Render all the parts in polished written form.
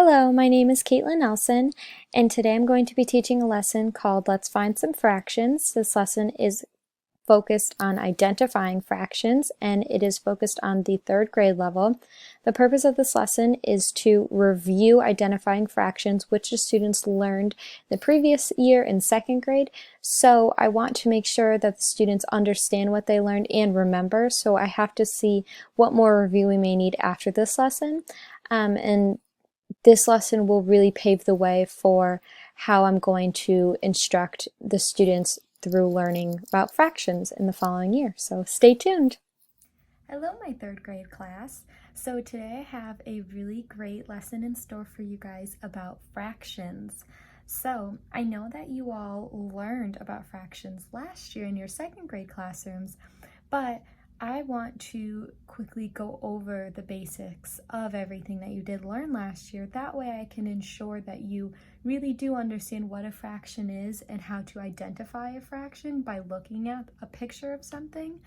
Hello, my name is Caitlin Nelson, and today I'm going to be teaching a lesson called Let's Find Some Fractions. This lesson is focused on identifying fractions, and it is focused on the third grade level. The purpose of this lesson is to review identifying fractions, which the students learned the previous year in second grade. So I want to make sure that the students understand what they learned and remember. So I have to see what more review we may need after this lesson. And this lesson will really pave the way for how I'm going to instruct the students through learning about fractions in the following year. So stay tuned. Hello, my third grade class. So today I have a really great lesson in store for you guys about fractions. So I know that you all learned about fractions last year in your second grade classrooms, but I want to quickly go over the basics of everything that you did learn last year. That way I can ensure that you really do understand what a fraction is and how to identify a fraction by looking at a picture of something.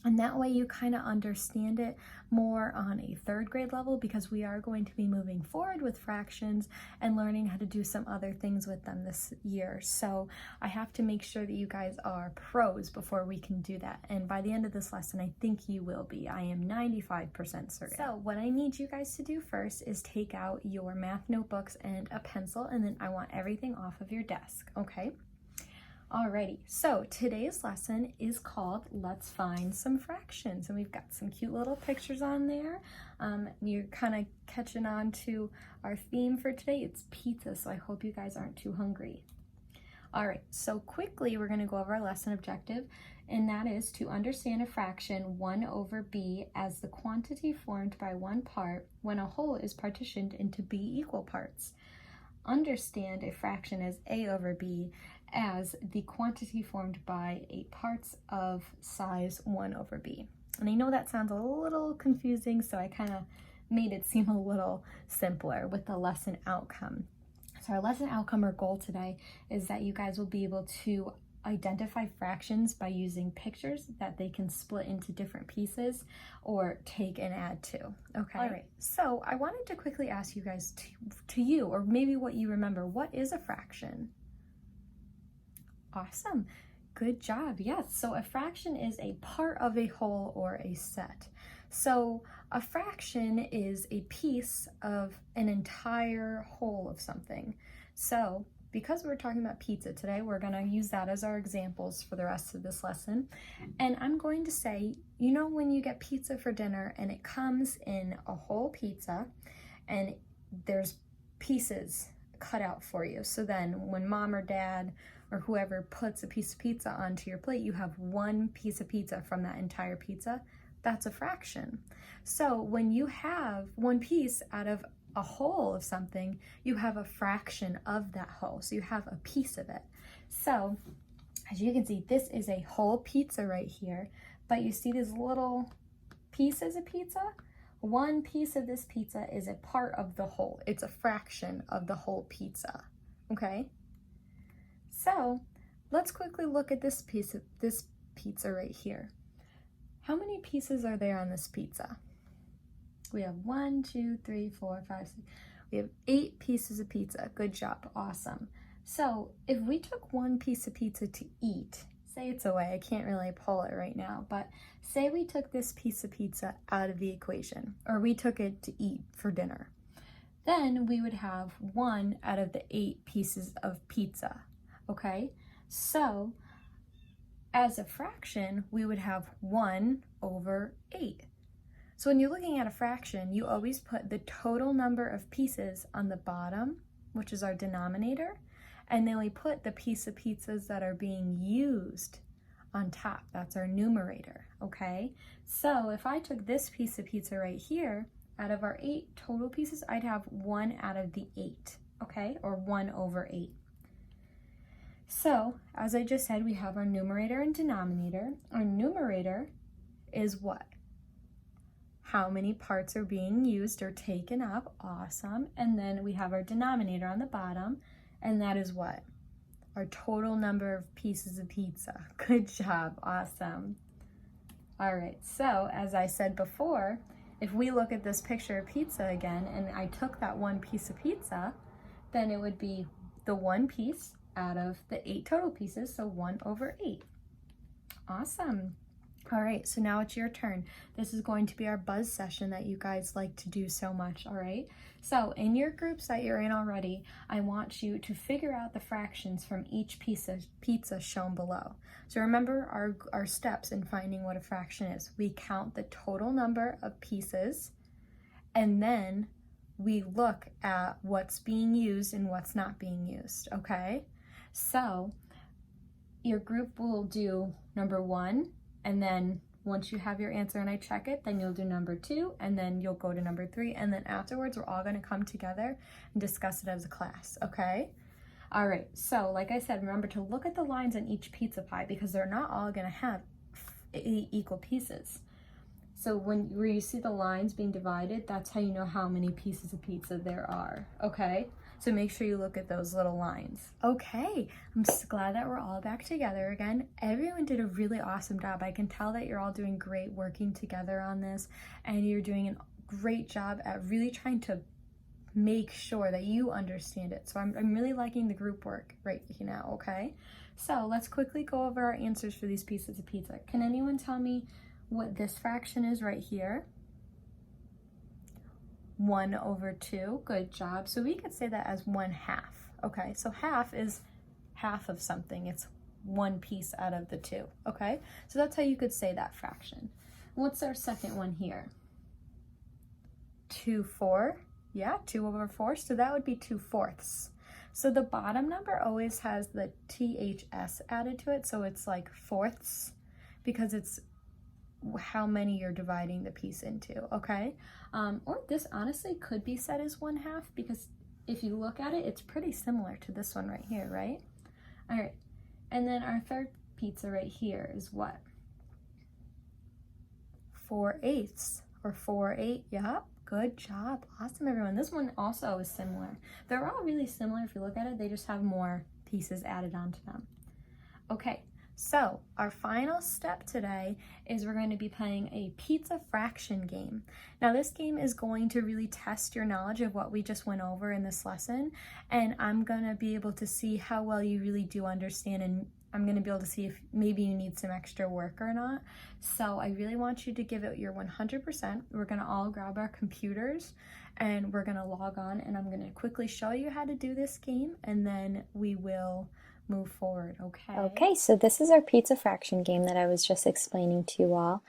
And that way you kind of understand it more on a third grade level, because we are going to be moving forward with fractions and learning how to do some other things with them this year. So I have to make sure that you guys are pros before we can do that. And by the end of this lesson, I think you will be. I am 95% certain. So what I need you guys to do first is take out your math notebooks and a pencil, and then I want everything off of your desk, okay? Alrighty, so today's lesson is called Let's Find Some Fractions, and we've got some cute little pictures on there. You're kind of catching on to our theme for today. It's pizza, so I hope you guys aren't too hungry. Alright, so quickly we're going to go over our lesson objective, and that is to understand a fraction 1 over b as the quantity formed by one part when a whole is partitioned into b equal parts. Understand a fraction as a over b as the quantity formed by 8 parts of size 1 over b. And I know that sounds a little confusing, so I kind of made it seem a little simpler with the lesson outcome. So our lesson outcome or goal today is that you guys will be able to identify fractions by using pictures that they can split into different pieces or take and add to. Okay. All right. So I wanted to quickly ask you guys to you, or maybe what you remember, what is a fraction? Awesome. Good job. Yes. So a fraction is a part of a whole or a set. So a fraction is a piece of an entire whole of something. So because we're talking about pizza today, we're going to use that as our examples for the rest of this lesson. And I'm going to say, you know, when you get pizza for dinner and it comes in a whole pizza and there's pieces cut out for you. So then when mom or dad or whoever puts a piece of pizza onto your plate, you have one piece of pizza from that entire pizza. That's a fraction. So when you have one piece out of a whole of something, you have a fraction of that whole. So you have a piece of it. So as you can see, this is a whole pizza right here, but you see these little pieces of pizza? One piece of this pizza is a part of the whole. It's a fraction of the whole pizza, okay? So let's quickly look at this pizza right here. How many pieces are there on this pizza? We have 1, 2, 3, 4, 5, 6. We have 8 pieces of pizza. Good job. Awesome. So if we took one piece of pizza to eat, say it's away, I can't really pull it right now, but say we took this piece of pizza out of the equation, or we took it to eat for dinner, then we would have 1 out of the 8 pieces of pizza, okay? So as a fraction, we would have 1 over 8. So when you're looking at a fraction, you always put the total number of pieces on the bottom, which is our denominator, and then we put the piece of pizzas that are being used on top. That's our numerator, okay? So if I took this piece of pizza right here, out of our 8 total pieces, I'd have 1 out of the 8, okay? Or 1 over 8. So as I just said, we have our numerator and denominator. Our numerator is what? How many parts are being used or taken up. Awesome. And then we have our denominator on the bottom, and that is what? Our total number of pieces of pizza. Good job. Awesome. All right. So as I said before, if we look at this picture of pizza again, and I took that one piece of pizza, then it would be the one piece out of the 8 total pieces, so 1/8. Awesome. All right, so now it's your turn. This is going to be our buzz session that you guys like to do so much, all right? So in your groups that you're in already, I want you to figure out the fractions from each piece of pizza shown below. So remember our steps in finding what a fraction is. We count the total number of pieces, and then we look at what's being used and what's not being used, okay? So your group will do number 1, and then once you have your answer and I check it, then you'll do number 2, and then you'll go to number 3, and then afterwards we're all going to come together and discuss it as a class, okay? All right, so like I said, remember to look at the lines on each pizza pie because they're not all going to have 8 equal pieces. So where you see the lines being divided, that's how you know how many pieces of pizza there are, okay? So make sure you look at those little lines. Okay, I'm so glad that we're all back together again. Everyone did a really awesome job. I can tell that you're all doing great working together on this, and you're doing a great job at really trying to make sure that you understand it. So I'm really liking the group work right now, okay? So let's quickly go over our answers for these pieces of pizza. Can anyone tell me what this fraction is right here? 1/2, good job. So we could say that as 1/2, okay? So half is half of something. It's one piece out of the 2, okay? So that's how you could say that fraction. What's our second one here? 2/4, yeah, 2/4, so that would be 2/4. So the bottom number always has the THS added to it, so it's like fourths, because it's how many you're dividing the piece into, okay? Or this honestly could be said as 1/2 because if you look at it, it's pretty similar to this one right here, right? All right, and then our third pizza right here is what? 4/8 or 4/8, yep, good job, awesome everyone. This one also is similar. They're all really similar if you look at it, they just have more pieces added onto them. Okay. So our final step today is we're going to be playing a pizza fraction game. Now this game is going to really test your knowledge of what we just went over in this lesson, and I'm going to be able to see how well you really do understand, and I'm going to be able to see if maybe you need some extra work or not. So I really want you to give it your 100%. We're going to all grab our computers and we're going to log on, and I'm going to quickly show you how to do this game, and then we will move forward, okay? Okay, so this is our pizza fraction game that I was just explaining to you all.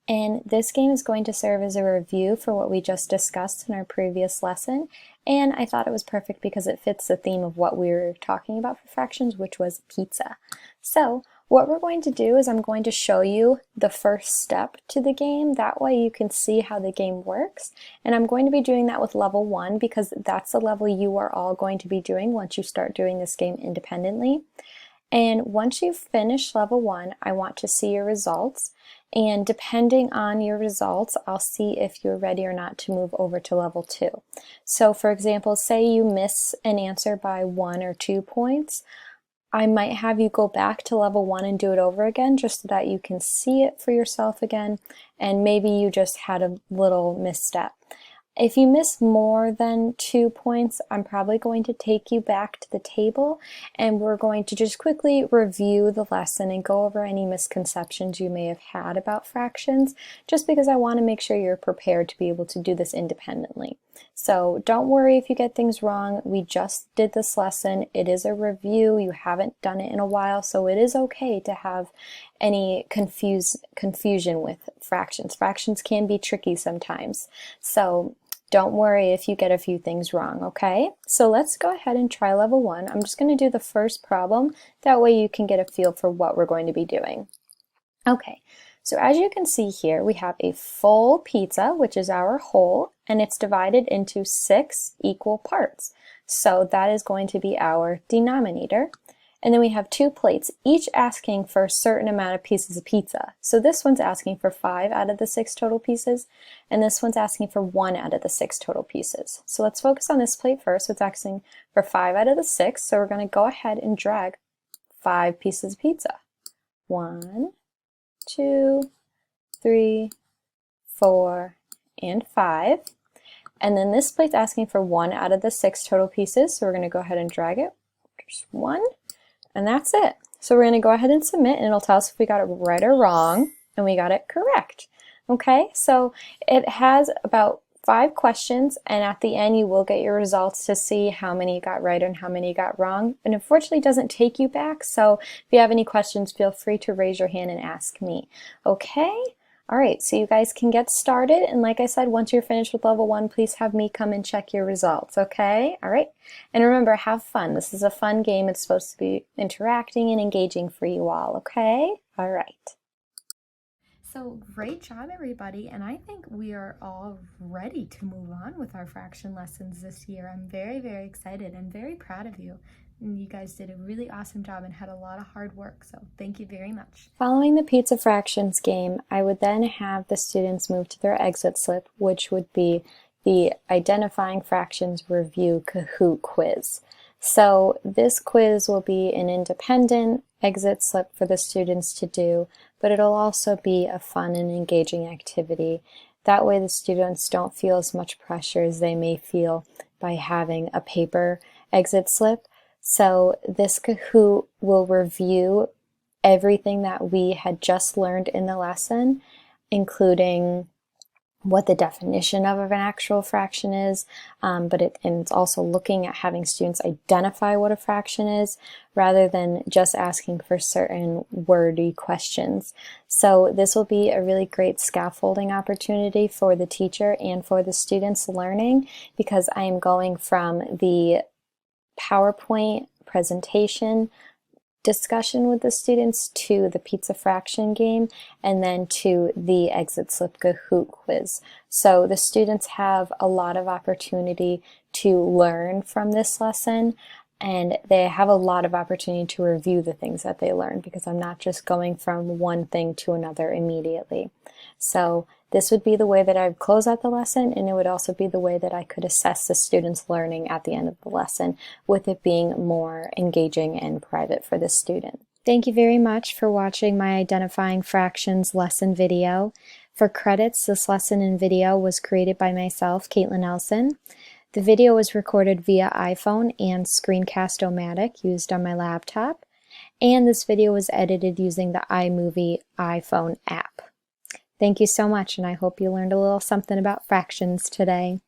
And this game is going to serve as a review for what we just discussed in our previous lesson. And I thought it was perfect because it fits the theme of what we were talking about for fractions, which was pizza. So what we're going to do is I'm going to show you the first step to the game. That way you can see how the game works. And I'm going to be doing that with level 1 because that's the level you are all going to be doing once you start doing this game independently. And once you've finished level 1, I want to see your results. And depending on your results, I'll see if you're ready or not to move over to level 2. So for example, say you miss an answer by 1 or 2 points, I might have you go back to level 1 and do it over again just so that you can see it for yourself again, and maybe you just had a little misstep. If you miss more than 2 points, I'm probably going to take you back to the table and we're going to just quickly review the lesson and go over any misconceptions you may have had about fractions, just because I want to make sure you're prepared to be able to do this independently. So don't worry if you get things wrong. We just did this lesson. It is a review. You haven't done it in a while, so it is okay to have any confusion with fractions. Fractions can be tricky sometimes. So don't worry if you get a few things wrong, okay? So let's go ahead and try level 1. I'm just going to do the first problem. That way you can get a feel for what we're going to be doing. Okay, so as you can see here, we have a full pizza, which is our whole, and it's divided into 6 equal parts. So that is going to be our denominator. And then we have 2 plates, each asking for a certain amount of pieces of pizza. So this one's asking for 5 out of the 6 total pieces, and this one's asking for 1 out of the 6 total pieces. So let's focus on this plate first. So it's asking for 5 out of the 6, so we're going to go ahead and drag 5 pieces of pizza. 1, 2, 3, 4, and 5. And then this plate's asking for 1 out of the 6 total pieces, so we're going to go ahead and drag it. Just 1, and that's it. So we're going to go ahead and submit, and it'll tell us if we got it right or wrong, and we got it correct. Okay, so it has about 5 questions, and at the end you will get your results to see how many you got right and how many you got wrong. And unfortunately it doesn't take you back, so if you have any questions, feel free to raise your hand and ask me. Okay? Alright, so you guys can get started, and like I said, once you're finished with level 1, please have me come and check your results, okay? Alright, and remember, have fun. This is a fun game. It's supposed to be interacting and engaging for you all, okay? Alright. So great job, everybody, and I think we are all ready to move on with our fraction lessons this year. I'm very, very excited. I'm very proud of you. And you guys did a really awesome job and had a lot of hard work, so thank you very much. Following the pizza fractions game, I would then have the students move to their exit slip, which would be the Identifying Fractions Review Kahoot quiz. So this quiz will be an independent exit slip for the students to do, but it'll also be a fun and engaging activity. That way the students don't feel as much pressure as they may feel by having a paper exit slip. So this Kahoot will review everything that we had just learned in the lesson, including what the definition of an actual fraction is, and it's also looking at having students identify what a fraction is rather than just asking for certain wordy questions. So this will be a really great scaffolding opportunity for the teacher and for the students learning, because I am going from the PowerPoint presentation discussion with the students to the pizza fraction game and then to the exit slip Kahoot quiz. So the students have a lot of opportunity to learn from this lesson, and they have a lot of opportunity to review the things that they learned, because I'm not just going from one thing to another immediately. So this would be the way that I would close out the lesson, and it would also be the way that I could assess the students' learning at the end of the lesson, with it being more engaging and private for the student. Thank you very much for watching my Identifying Fractions lesson video. For credits, this lesson and video was created by myself, Caitlin Nelson. The video was recorded via iPhone and Screencast-O-Matic used on my laptop, and this video was edited using the iMovie iPhone app. Thank you so much, and I hope you learned a little something about fractions today.